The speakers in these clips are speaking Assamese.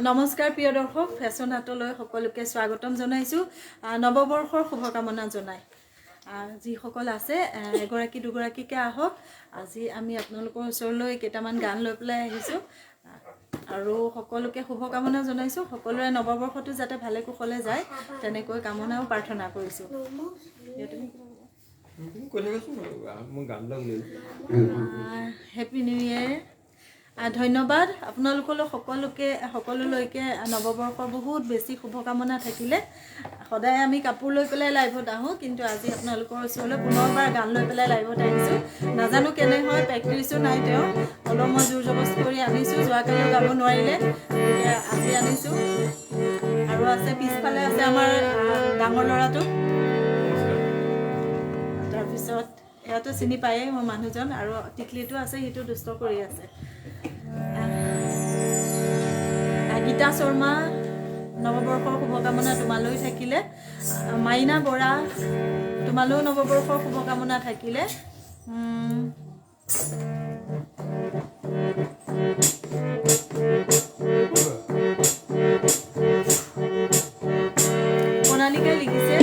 নমস্কাৰ প্ৰিয় দৰ্শক ফেশ্বন হাটলৈ সকলোকে স্বাগতম জনাইছোঁ নৱবৰ্ষৰ শুভকামনা জনাই যিসকল আছে এগৰাকী দুগৰাকীকে আহক আজি আমি আপোনালোকৰ ওচৰলৈ কেইটামান গান লৈ পেলাই আহিছোঁ আৰু সকলোকে শুভকামনা জনাইছোঁ সকলোৰে নৱবৰ্ষটো যাতে ভালে কুশলে যায় তেনেকৈ কামনাও প্ৰাৰ্থনা কৰিছোঁ হেপী নিউ ইয়েৰ ধন্যবাদ আপোনালোকলৈ সকলোলৈকে নৱবৰ্ষৰ বহুত বেছি শুভকামনা থাকিলে সদায় আমি কাপোৰ লৈ পেলাই লাইভত আহোঁ কিন্তু আজি আপোনালোকৰ ওচৰলৈ পুনৰবাৰ গান লৈ পেলাই লাইভত আহিছোঁ নাজানো কেনে হয় প্ৰেক্টিছো নাই তেওঁ অলপ মই জোৰ জবস্তি কৰি আনিছোঁ যোৱাকালিও গাব নোৱাৰিলে গতিকে আজি আনিছোঁ আৰু আছে পিছফালে আছে আমাৰ ডাঙৰ ল'ৰাটো তাৰপিছত সেয়াতো চিনি পায়েই মোৰ মানুহজন আৰু টিকলিটো আছে সিটো দুষ্ট কৰি আছে গীতা শৰ্মা নৱবৰ্ষৰ শুভকামনা তোমালৈ থাকিলে মাইনা বৰা তোমালৈও নৱবৰ্ষৰ শুভকামনা থাকিলে প্ৰণালীকে লিখিছে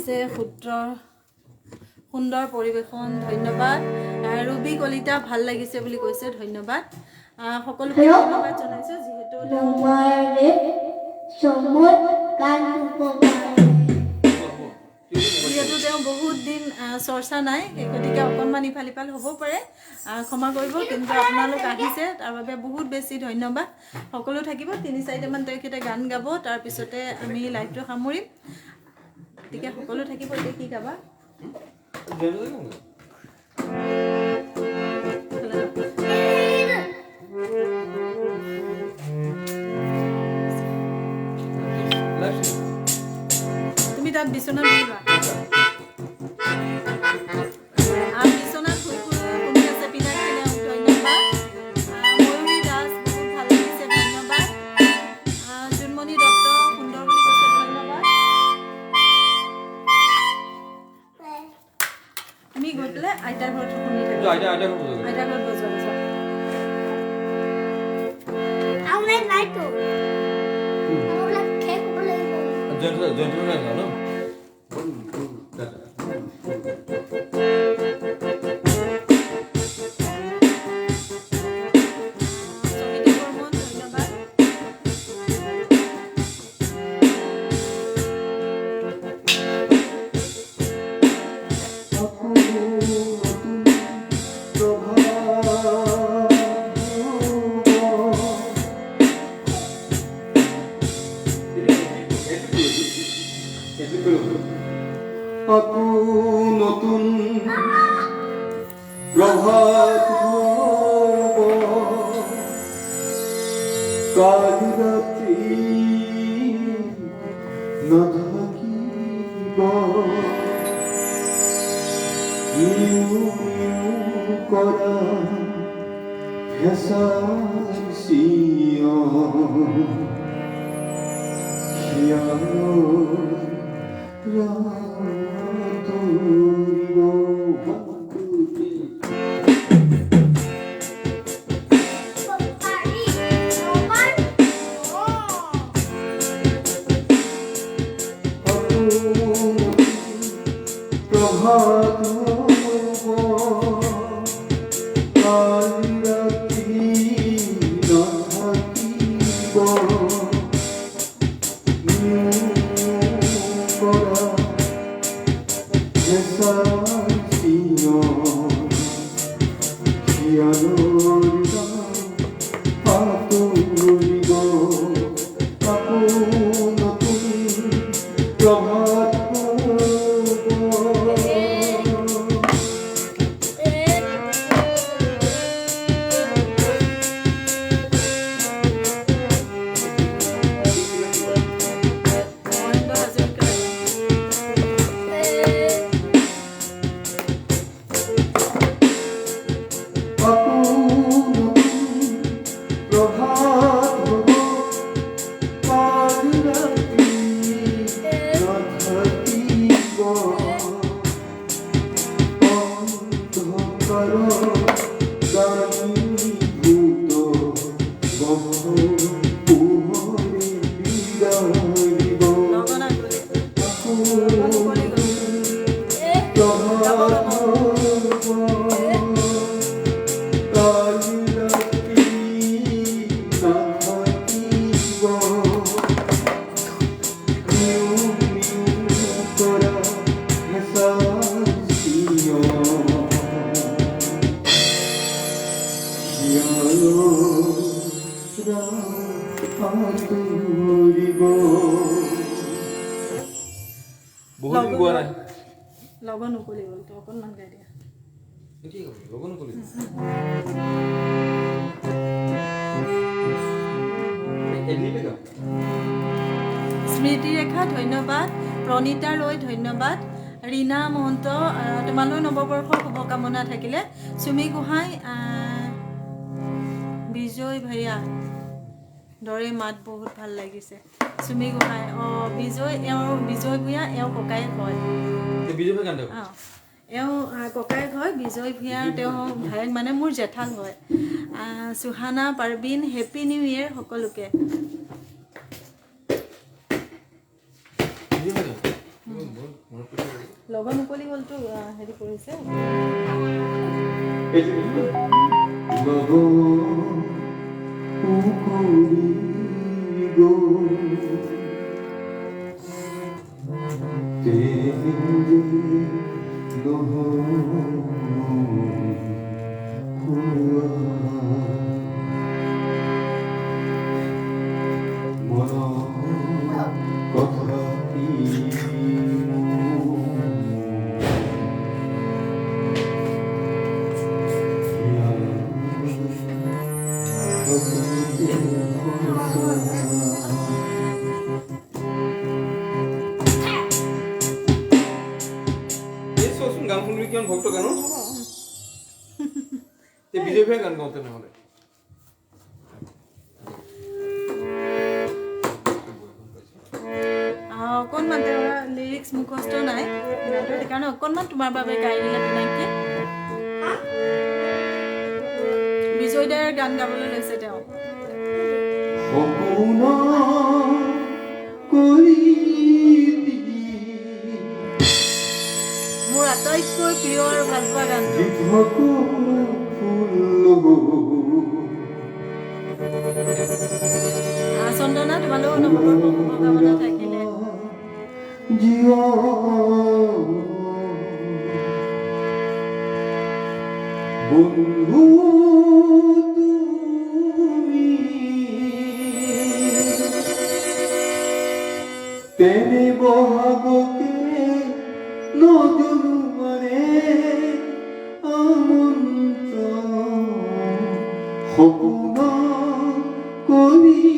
গাইছে সুন্দৰ পৰিৱেশন ধন্যবাদ ৰুবি কলিতা ভাল লাগিছে বুলি কৈছে ধন্যবাদ সকলোকে ধন্যবাদ জনাইছো যিহেতু তেওঁ বহুত দিন চৰ্চা নাই গতিকে অকণমান ইফাল সিফাল হ'ব পাৰে ক্ষমা কৰিব কিন্তু আপোনালোক আহিছে তাৰ বাবে বহুত বেছি ধন্যবাদ সকলো থাকিব ৩-৪টামান তেখেতে গান গাব তাৰপিছতে আমি লাইভটো সামৰিম গতিকে সকলো থাকিব এতিয়া কি গাবা তুমি তাত বিচনাত বহিবা বিচনাত শুনি আছে পিনাকিনে ধন্যবাদ ময়ূৰী দাস বহুত ভাল লাগিছে ধন্যবাদ জুনমণি দত্ত সুন্দৰ বুলি কৈছে ধন্যবাদ আমি গৈ পেলাই আইতাৰ ঘৰত শুনি থাকিম আইতাৰ ঘৰত বজোৱা নতুন প্ৰভাত কাল ৰাত্ৰি নাথাকিব কৰা হেঁচাৰ লগন উকলি গ'ল তো অকণমান গাই দিয়া স্মৃতি ৰেখা ধন্যবাদ প্ৰণীতা ৰয় ধন্যবাদ ৰীনা মহন্ত তোমালৈ নৱবৰ্ষৰ শুভকামনা থাকিলে সুমি গোহাঁই বিজয় ভৈয়া দৰে মাত বহুত ভাল লাগিছে সুমি গোহাঁই বিজয় ভূঞা এওঁ ককায়েক হয় ককায়েক হয় বিজয় ভূঞাৰ তেওঁ ভায়েক মানে মোৰ জেঠাল হয় Suhana Parveen happy new year সকলোকে লগন মুকলি হ'লতো হেৰি কৰিছে গান শুনবি কিমান ভক্ত গানো তে বিজয় গান গাওঁতে নহ'লে অকণমান তেওঁৰ লিৰিক্স মুখস্থ নাই সেইকাৰণে অকণমান তোমাৰ বাবে গাই দিলে তেনেকৈ বিজয় দাৰ গান গাবলৈ লৈছে তেওঁ মোৰ আটাইতকৈ প্ৰিয় আৰু ভাল পোৱা গানটো চন্দনা তোমালোকৰ নৱবৰ্ষৰ শুভকামনা থাকিলে বন্ধু তেনে বহাগকে নদুমাৰে আমন্ত্ৰণ সপোন কৰি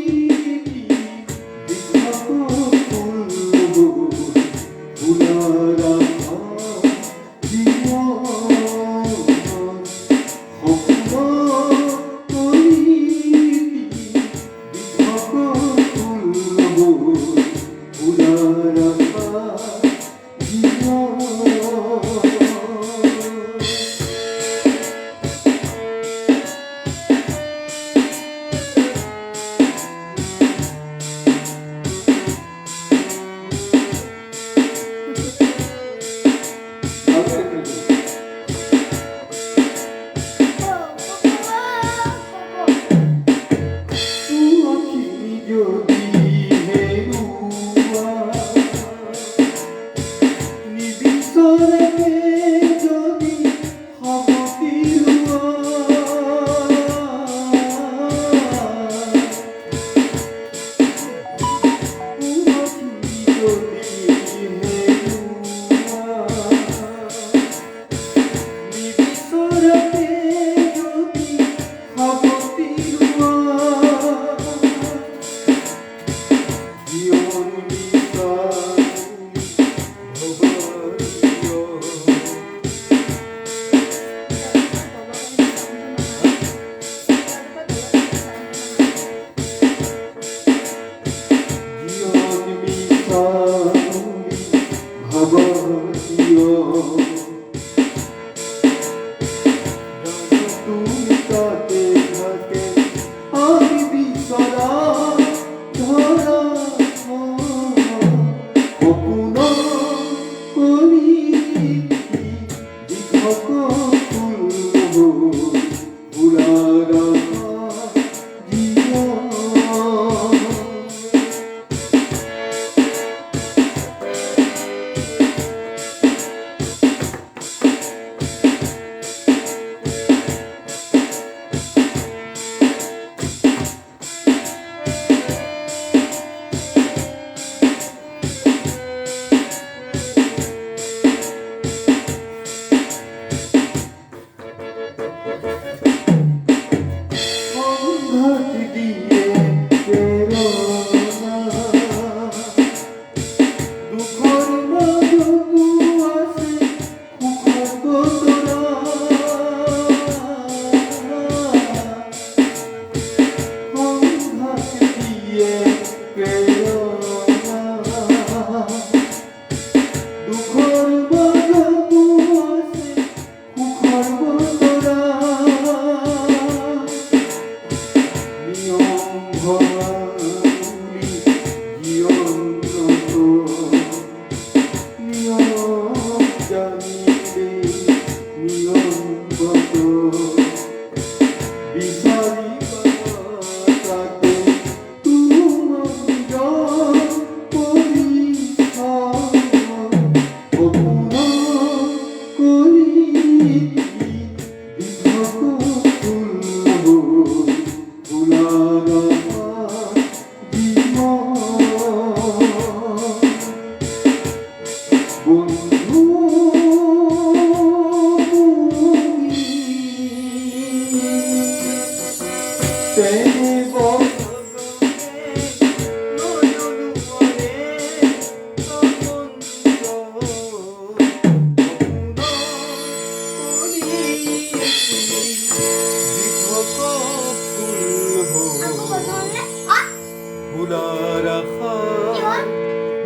ভোলাৰ আশা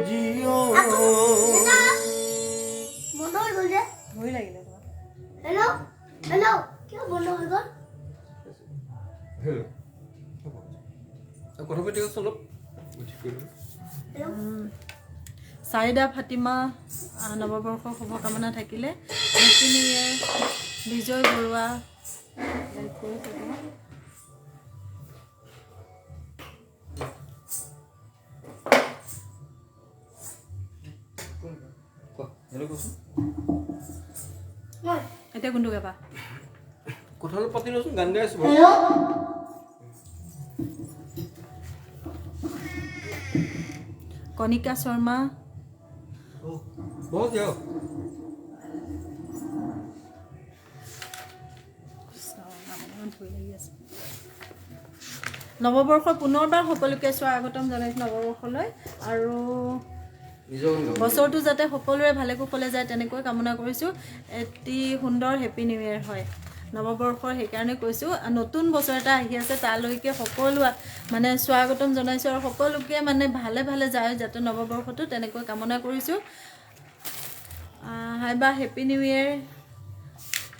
জিও বন্ধ হৈ গ'ল যে ভয় লাগিলে তোমাৰ হেল্ল' হেল্ল' কিয় বন্ধ হৈ গ'ল হেল্ল' কথা পাতি আছো অলপ ঠিক কৰিলোঁ চাৰিদা ফাতিমা নৱবৰ্ষৰ শুভকামনা থাকিলে হেপী নিউ ইয়েৰ বিজয় বৰুৱা লাইক কৰি থাকিব হেল্ল' কচোন এতিয়া কোনটো গাবা কথা অলপ পাতি লওঁচোন গান গাই আছোঁ বাৰু কণিকা শৰ্মা বহুত যাওক নৱবৰ্ষৰ পুনৰবাৰ সকলোকে স্বাগতম জনাইছোঁ নৱবৰ্ষলৈ আৰু বছৰটো যাতে সকলোৰে ভালে কুশলে যায় তেনেকৈ কামনা কৰিছোঁ এটি সুন্দৰ হেপী নিউ ইয়েৰ হয় নৱবৰ্ষৰ সেইকাৰণে কৈছোঁ নতুন বছৰ এটা আহি আছে তালৈকে সকলো মানে স্বাগতম জনাইছোঁ আৰু সকলোকে মানে ভালে ভালে যায় যাতে নৱবৰ্ষটো তেনেকৈ কামনা কৰিছোঁ হাই বা হেপী নিউ ইয়েৰ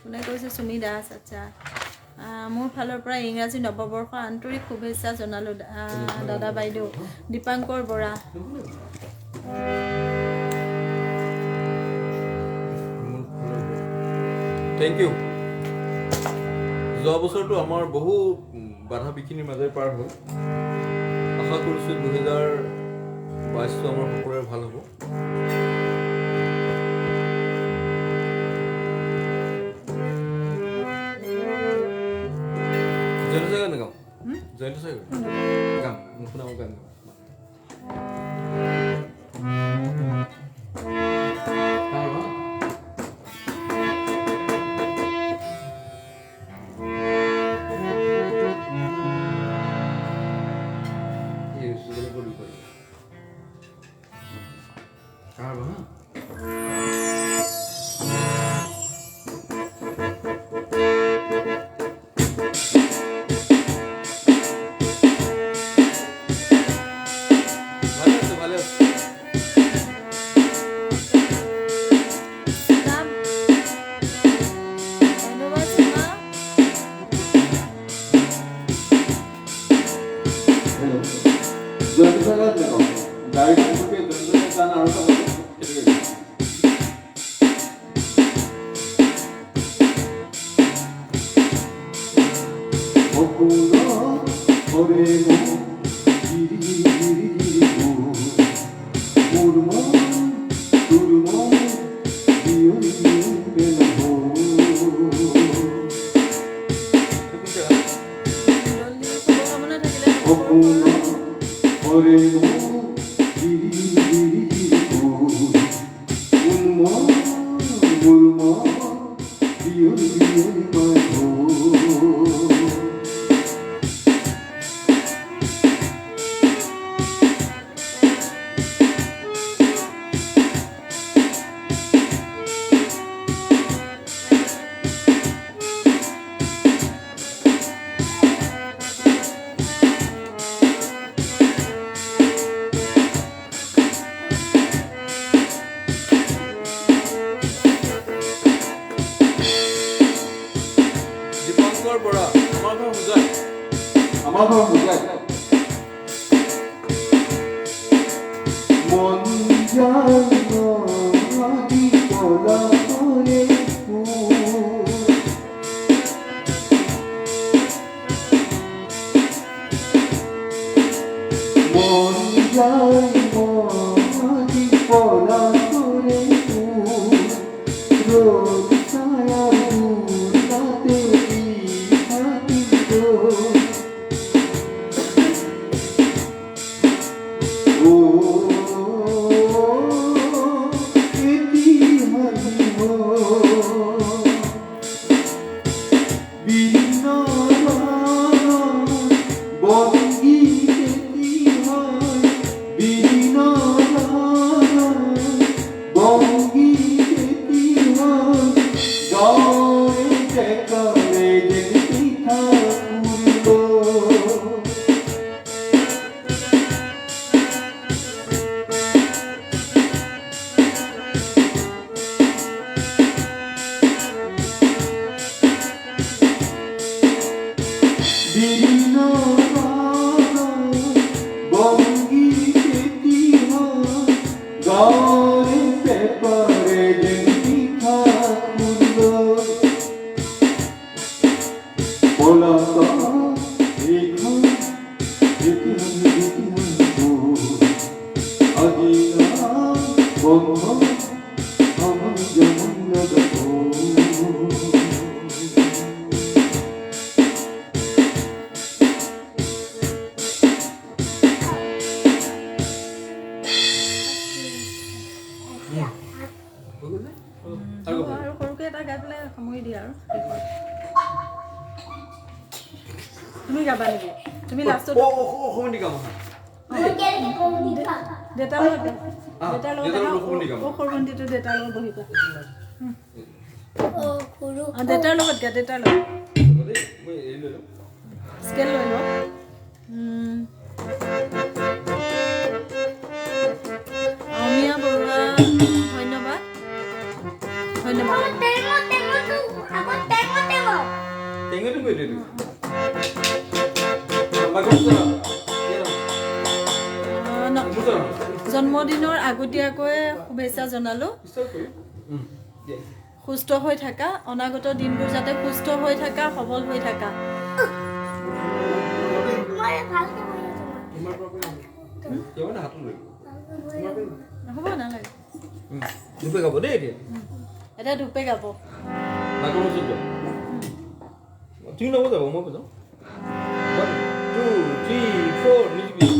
কোনে কৈছে সুমি দাস আচ্ছা মোৰ ফালৰ পৰা ইংৰাজী নৱবৰ্ষৰ আন্তৰিক শুভেচ্ছা জনালোঁ দাদা বাইদেউ দীপাংকৰ বৰা থেংক ইউ যোৱা বছৰটো আমাৰ বহু বাধা বিঘিনিৰ মাজেৰে পাৰ হ'ল আশা কৰিছোঁ 2022টো আমাৰ সকলোৰে ভাল হ'ব জয়ন্ত চাই গান গাওঁ জয়ন্ত চাই গাম নুশুনাব গান গাম Be আৰু সৰুকৈ এটা গাই পেলাই সামৰি দিয়া আৰু তুমি গাবা নেকি তুমি লাষ্টত দেউতাৰ লগত দেউতাৰ লগত সৰু ভণ্টিটো দেউতাৰ লগত বহিবা দেউতাৰ লগত গা দেউতাৰ লগত স্কেল লৈ লওক অমিয়া বৰুৱা ধন্যবাদ ধন্যবাদ জন্মদিনৰ আগতীয়াকৈ শুভেচ্ছা জনালোঁ সুস্থ হৈ থাকা অনাগত দিনবোৰ যাতে সুস্থ হৈ থাকা সবল হৈ থাকা হ'ব নালাগে এতিয়া ধূপে গাব তুমি নবজাব মই বজাওঁ 1 2 3 4 মিউজিক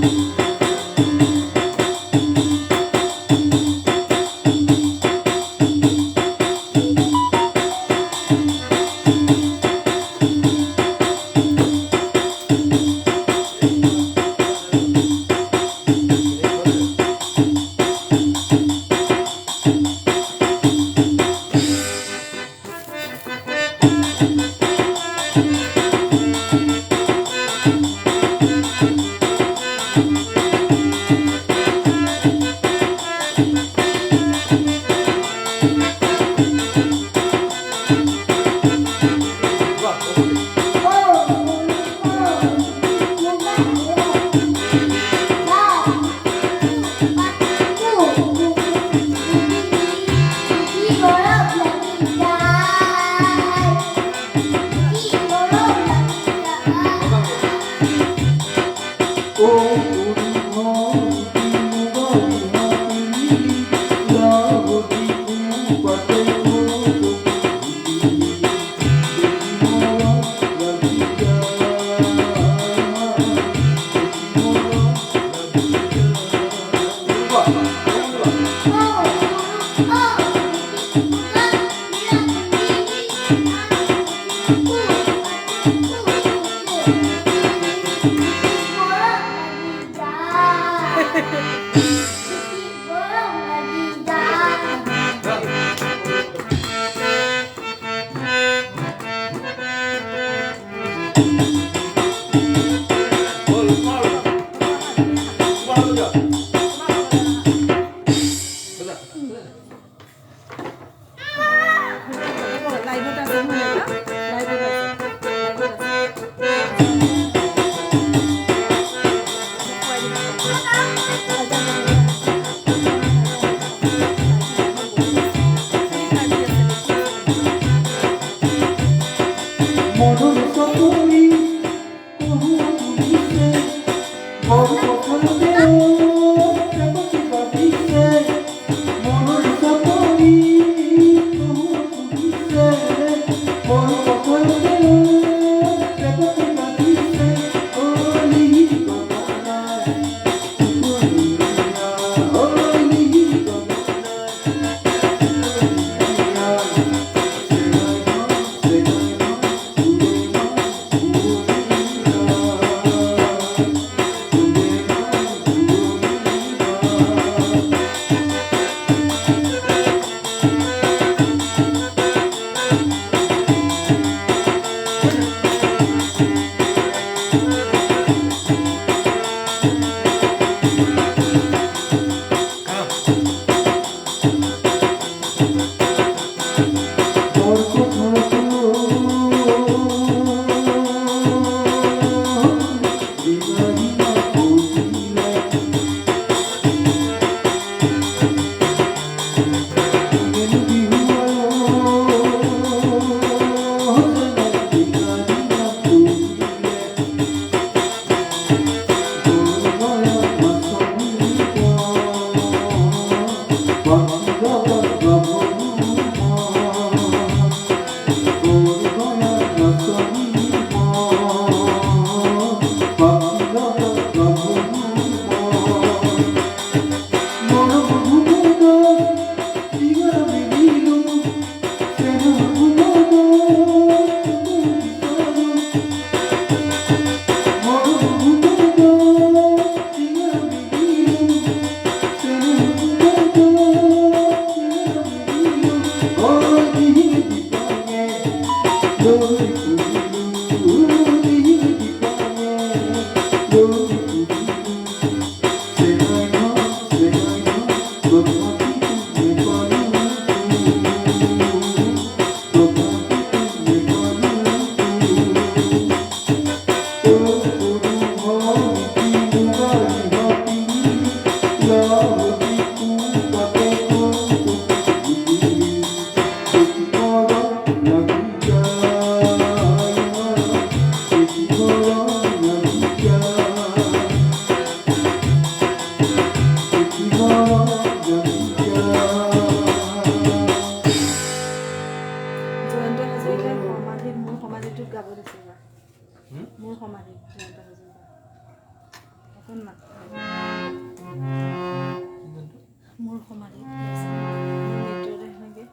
কোন না মোৰ সমাধি ভিতৰে সেনেকৈ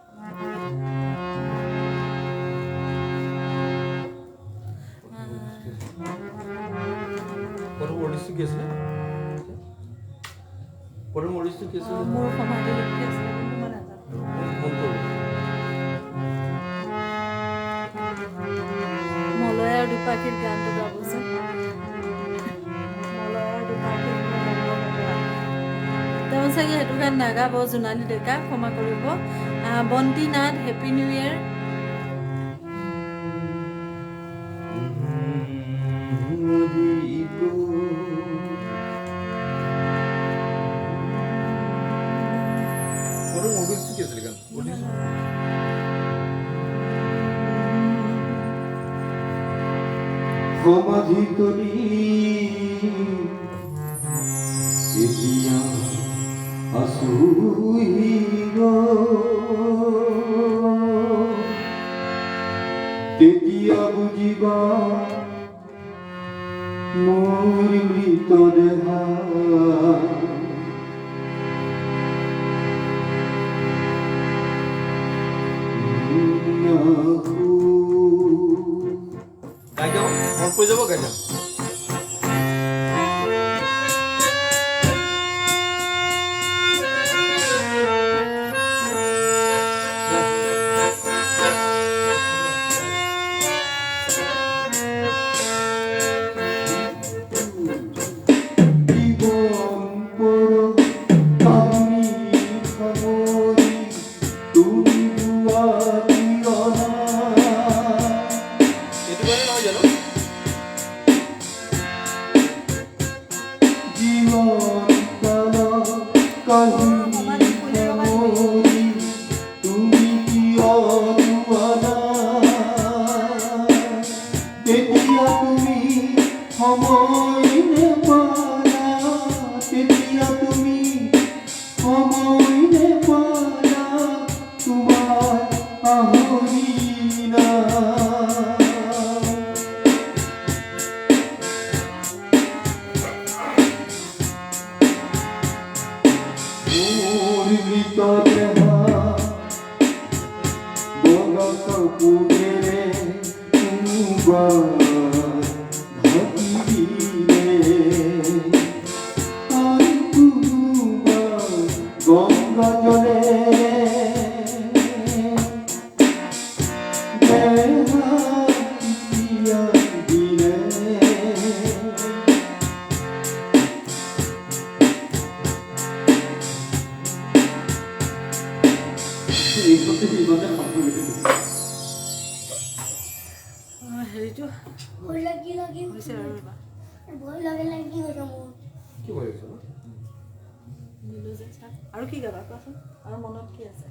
প্ৰথম অৰ্ডিষ্টটো কি আছিলে মোৰ সমাধি লিখি আছিলে কিন্তু মই নাজানো মলয়াৰ দুপাশীৰ গানটো গাবচোন মলয়াৰ দুপাশীৰ তেওঁ চাগে সেইটো গান নাগাব জোনালী ডেকা ক্ষমা কৰিব বন্তি নাথ হেপী নিউ ইয়েৰ প্ৰথম অৰ্ডিষ্টটো কি আছিলে গান সমাধি তলি এতিয়া আছুহি তেতিয়া বুজিবা মোৰ মৃত দেহা গাই যাওঁ মনত পৰি যাব গাই যাওঁ হেৰিটো হৈছে আৰু ৰ'বা কি কৰি আছ নিলো যে চাওক আৰু কি গাবা কোৱাচোন আৰু মনত কি আছে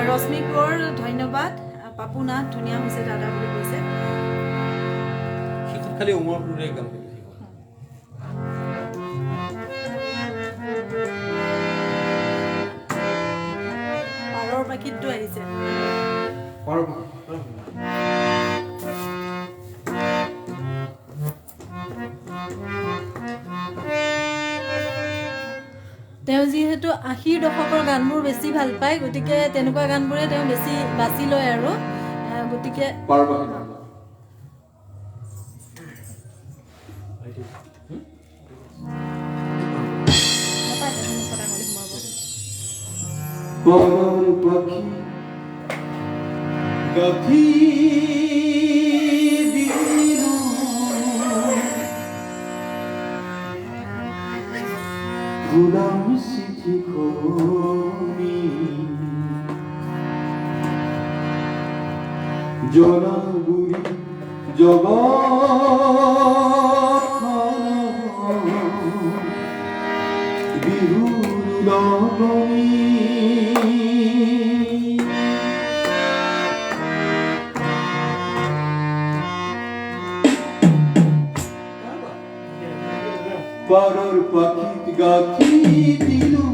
ৰশ্মি কোঁৱৰ ধন্যবাদ পাপু নাথ ধুনীয়া হৈছে দাদা বুলি কৈছে সিখন খালি উমৰপুৰে গান পাৰৰ পাখিতটো আহিছে তেওঁ যিহেতু ৮০ দশকৰ গানবোৰ বেছি ভাল পায় গতিকে তেনেকুৱা গানবোৰে তেওঁ বেছি বাছি লয় আৰু গতিকে জনগুৰি জগত বিহুৰ লগনী পাৰৰ পাখিত গাঁঠি দিলো